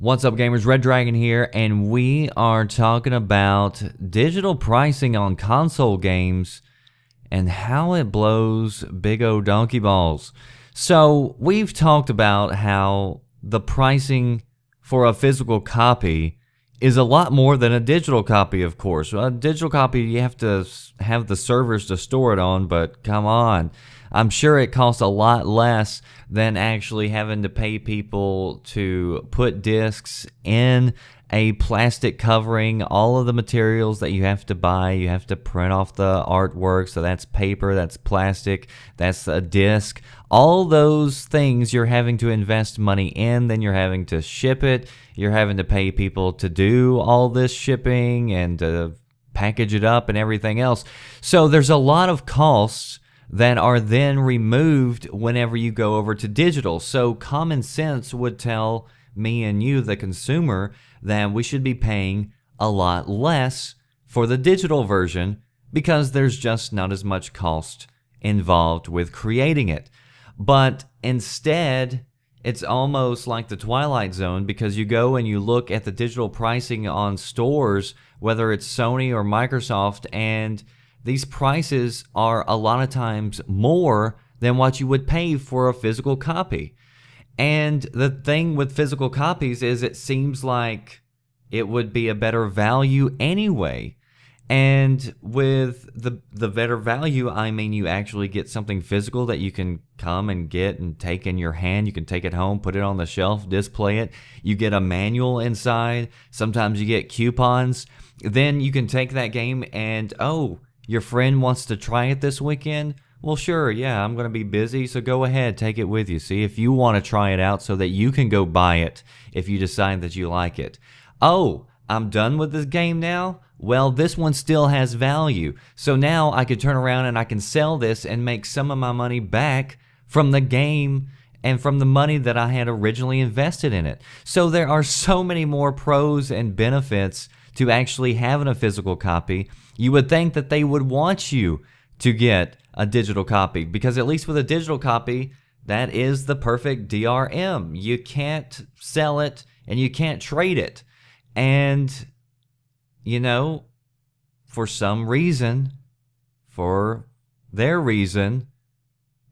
What's up, gamers? Red Dragon here, and we are talking about digital pricing on console games and how it blows big O donkey balls. So we've talked about how the pricing for a physical copy is a lot more than a digital copy, of course. A digital copy, you have to have the servers to store it on, but come on. I'm sure it costs a lot less than actually having to pay people to put discs in a plastic covering, all of the materials that you have to buy. You have to print off the artwork, so that's paper, that's plastic, that's a disc. All those things you're having to invest money in, then you're having to ship it, you're having to pay people to do all this shipping and to package it up and everything else. So there's a lot of costs that are then removed whenever you go over to digital. So common sense would tell me and you, the consumer, that we should be paying a lot less for the digital version because there's just not as much cost involved with creating it. But instead, it's almost like the Twilight Zone, because you go and you look at the digital pricing on stores, whether it's Sony or Microsoft, and these prices are a lot of times more than what you would pay for a physical copy. And the thing with physical copies is it seems like it would be a better value anyway. And with the better value, I mean you actually get something physical that you can come and get and take in your hand. You can take it home, put it on the shelf, display it. You get a manual inside. Sometimes you get coupons. Then you can take that game and, oh, your friend wants to try it this weekend? Well, sure, yeah, I'm going to be busy, so go ahead, take it with you. See if you want to try it out so that you can go buy it if you decide that you like it. Oh, I'm done with this game now? Well, this one still has value. So now I can turn around and I can sell this and make some of my money back from the game and from the money that I had originally invested in it. So there are so many more pros and benefits to actually having a physical copy. You would think that they would want you to get a digital copy, because at least with a digital copy, that is the perfect DRM. You can't sell it and you can't trade it. And, you know, for some reason, for their reason,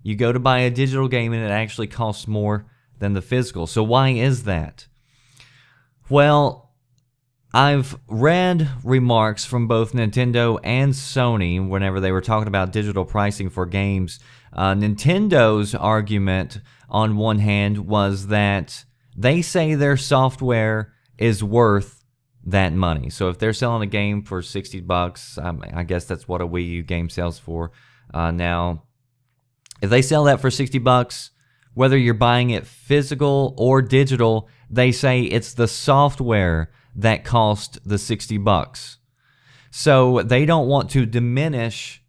you go to buy a digital game and it actually costs more than the physical. So why is that? Well, I've read remarks from both Nintendo and Sony whenever they were talking about digital pricing for games. Nintendo's argument, on one hand, was that they say their software is worth that money. So if they're selling a game for 60 bucks, I guess that's what a Wii U game sells for now. If they sell that for 60 bucks, whether you're buying it physical or digital, they say it's the software that cost the 60 bucks. So they don't want to diminish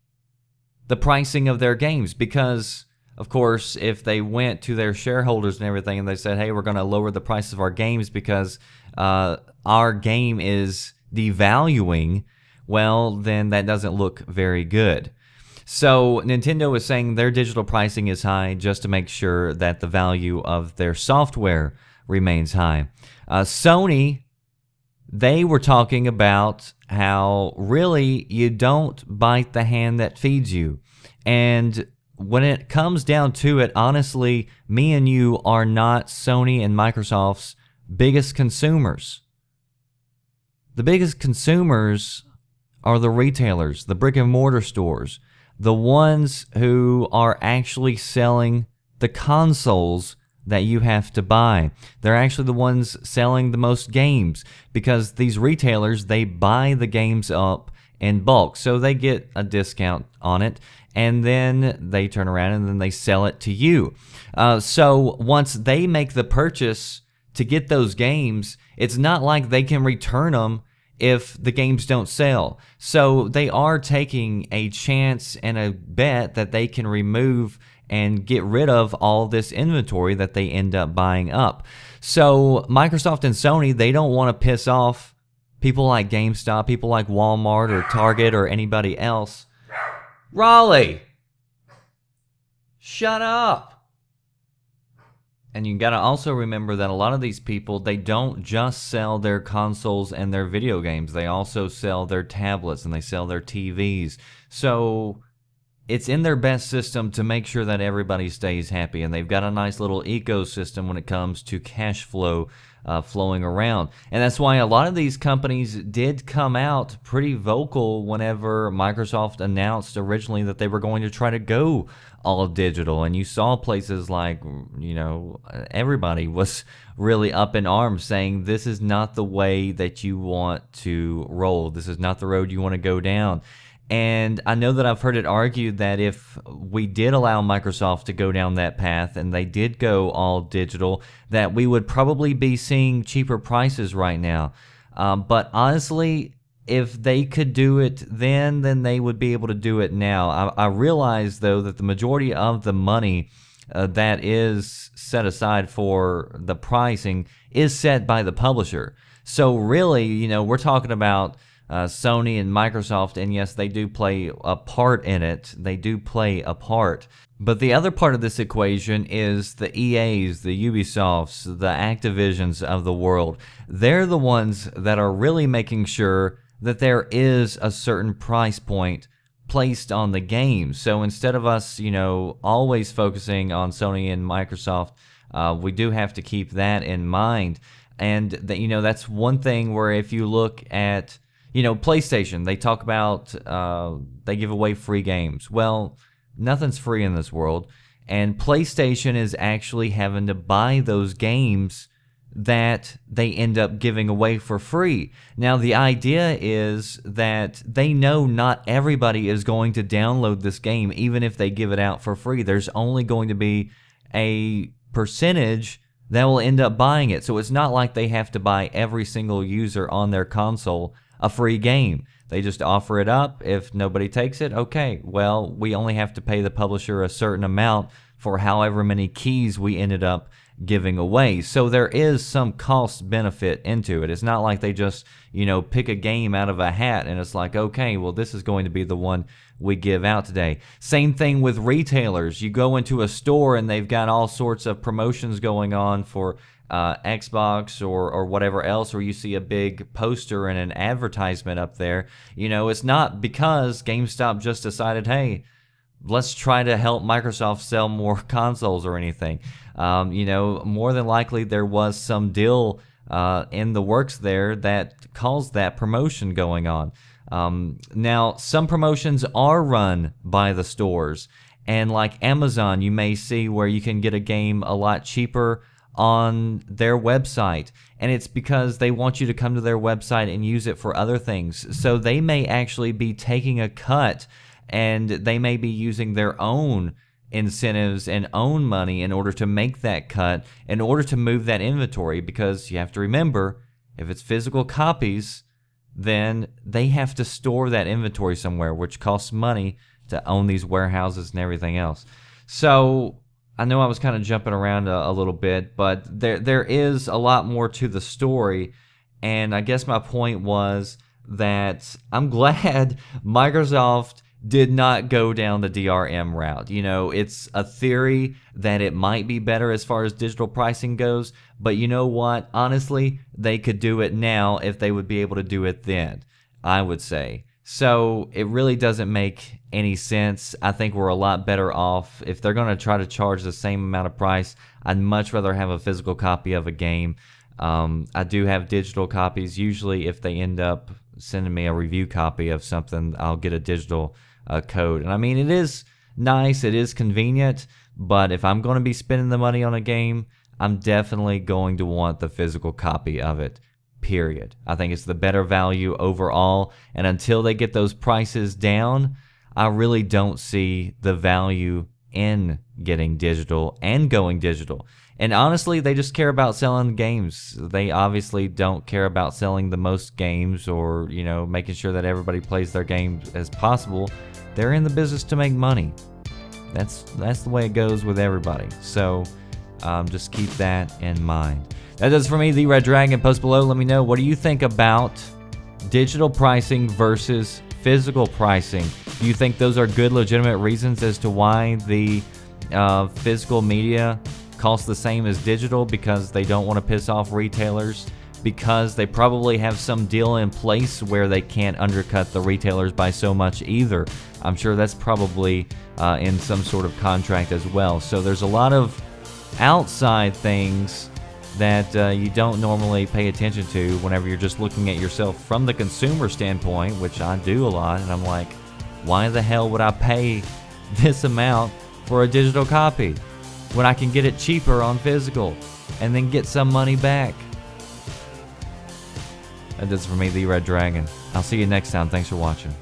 the pricing of their games, because, of course, if they went to their shareholders and everything and they said, hey, we're going to lower the price of our games because our game is devaluing, well, then that doesn't look very good. So Nintendo is saying their digital pricing is high just to make sure that the value of their software remains high. Sony, they were talking about how really you don't bite the hand that feeds you. And when it comes down to it, honestly, me and you are not Sony and Microsoft's biggest consumers. The biggest consumers are the retailers, the brick and mortar stores, the ones who are actually selling the consoles that you have to buy. They're actually the ones selling the most games, because these retailers, they buy the games up in bulk, so they get a discount on it, and then they turn around and then they sell it to you. So once they make the purchase to get those games, it's not like they can return them if the games don't sell. So they are taking a chance and a bet that they can remove and get rid of all this inventory that they end up buying up. So Microsoft and Sony, they don't want to piss off people like GameStop, people like Walmart or Target or anybody else. Raleigh! Shut up! And you got to also remember that a lot of these people, they don't just sell their consoles and their video games. They also sell their tablets and they sell their TVs. So it's in their best system to make sure that everybody stays happy. And they've got a nice little ecosystem when it comes to cash flow flowing around. And that's why a lot of these companies did come out pretty vocal whenever Microsoft announced originally that they were going to try to go all digital. And you saw places like, you know, everybody was really up in arms saying this is not the way that you want to roll. This is not the road you want to go down. And I know that I've heard it argued that if we did allow Microsoft to go down that path and they did go all digital, that we would probably be seeing cheaper prices right now. But honestly, if they could do it then they would be able to do it now. I realize, though, that the majority of the money that is set aside for the pricing is set by the publisher. So really, you know, we're talking about Sony and Microsoft, and yes, they do play a part in it. They do play a part. But the other part of this equation is the EAs, the Ubisofts, the Activisions of the world. They're the ones that are really making sure that there is a certain price point placed on the game. So instead of us, you know, always focusing on Sony and Microsoft, we do have to keep that in mind. And that, you know, that's one thing where if you look at, you know, PlayStation, they talk about they give away free games. Well, nothing's free in this world, and PlayStation is actually having to buy those games that they end up giving away for free. Now, the idea is that they know not everybody is going to download this game, even if they give it out for free. There's only going to be a percentage that will end up buying it. So it's not like they have to buy every single user on their console a free game. They just offer it up. If nobody takes it, okay, well, we only have to pay the publisher a certain amount for however many keys we ended up giving away. So there is some cost benefit into it. It's not like they just, you know, pick a game out of a hat and it's like, okay, well, this is going to be the one we give out today. Same thing with retailers. You go into a store and they've got all sorts of promotions going on for Xbox or whatever else, or you see a big poster and an advertisement up there. You know, it's not because GameStop just decided, hey, let's try to help Microsoft sell more consoles or anything. You know, more than likely there was some deal in the works there that caused that promotion going on. Now, some promotions are run by the stores, and like Amazon, you may see where you can get a game a lot cheaper on their website, and it's because they want you to come to their website and use it for other things. So they may actually be taking a cut, and they may be using their own incentives and own money in order to make that cut, in order to move that inventory, because you have to remember, if it's physical copies, then they have to store that inventory somewhere, which costs money to own these warehouses and everything else. So I know I was kind of jumping around a little bit, but there is a lot more to the story, and I guess my point was that I'm glad Microsoft did not go down the DRM route. You know, it's a theory that it might be better as far as digital pricing goes, but you know what? Honestly, they could do it now if they would be able to do it then, I would say. So it really doesn't make any sense. I think we're a lot better off. If they're going to try to charge the same amount of price, I'd much rather have a physical copy of a game. I do have digital copies. Usually if they end up sending me a review copy of something, I'll get a digital code. And I mean, it is nice, it is convenient, but if I'm going to be spending the money on a game, I'm definitely going to want the physical copy of it. Period. I think it's the better value overall, and until they get those prices down, I really don't see the value in getting digital and going digital. And honestly, they just care about selling games. They obviously don't care about selling the most games or, you know, making sure that everybody plays their games as possible. They're in the business to make money. That's the way it goes with everybody. So just keep that in mind. That does it for me, The Red Dragon. Post below, let me know, what do you think about digital pricing versus physical pricing? Do you think those are good, legitimate reasons as to why the physical media cost the same as digital because they don't want to piss off retailers, because they probably have some deal in place where they can't undercut the retailers by so much either. I'm sure that's probably in some sort of contract as well. So there's a lot of outside things that you don't normally pay attention to whenever you're just looking at yourself from the consumer standpoint, which I do a lot, and I'm like, why the hell would I pay this amount for a digital copy when I can get it cheaper on physical and then get some money back? That does it for me, the Red Dragon. I'll see you next time. Thanks for watching.